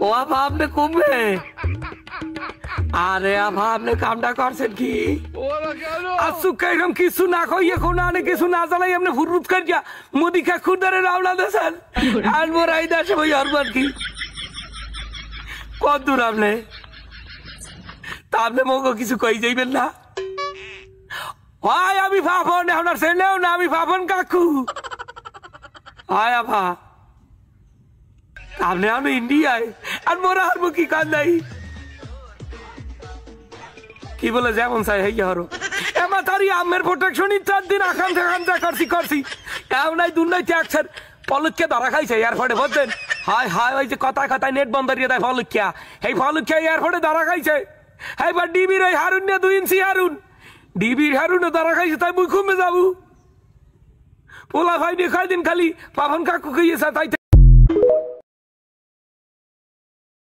ও আপা আপনি কমবে আরে আপা আপনি কামটা করছেন কি আসুকা এরকম কিছু না কই এখন আনে কিছু না জ্বালাই আপনি ফুরফুত করিয়া মুদি খা খুদারে রাওনা দেন আর মোরাই দাস ওই হরবার কি কত দূর আপনি তা আপনি মগো কিছু কই যাইবেন না হয় আমি ফাফন আপনার ছেলেও না আমি ফাফন কাকু হয় আপা আপনি আমি ইন্ডিয়ায় আর মোরা হারবো কি কাজ নাই কি বলে যেমন চাই হই হরো এমা তারি আমের প্রোটেকশনই 4 দিন আকাঙ্ক্ষা করছি এও নাই দুন নাই ট্যাক্সের পলককে ধরা খাইছে এয়ারপোর্টে বুঝছেন হায় হায় ওই যে কথায় নেট বন্ধ দিয়ে দেয় পলকিয়া এই পলকিয়া এয়ারপোর্টে ধরা খাইছে এইবার ডিবির ওই হারুন নিয়ে 2 ইঞ্চি হারুন ডিবির হারুনও ধরা খাইছে তাই মুই কমে যাবো পোলা ভাই নিয়ে কয়দিন খালি পাবন কাকু খাইয়েছে তাই